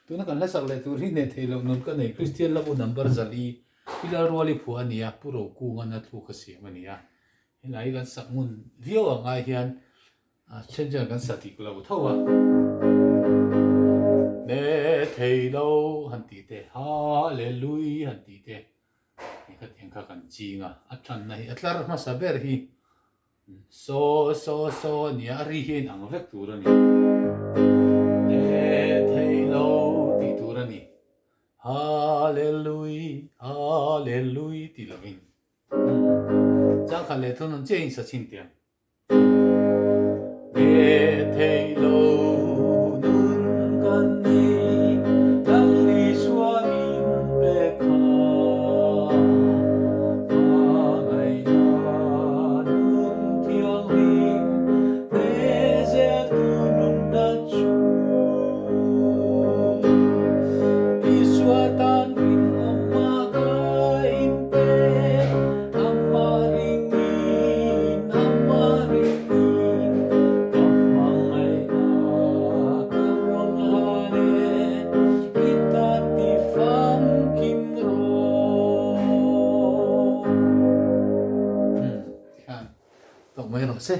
tu na kan la sak le tu ri ne thei lo nun ka nei Christian la bu number zali pilar wali phu ania puro ku ngana thu ka si mania hilai kan sak mun vio anga hian chenja kan satik lo thowa ne thei lo han ti te hallelujah han ti te ni ka tiang ka kan chinga atlan nai atlar ma saber hi so ni ari hin ang vek tur ani ne thei lo ti tur ani hallelujah ti lovin chang khan le thon che in sa chin tiang ne thei lo nun kan nei dang li suamin pe kha Tổng mấy nó xe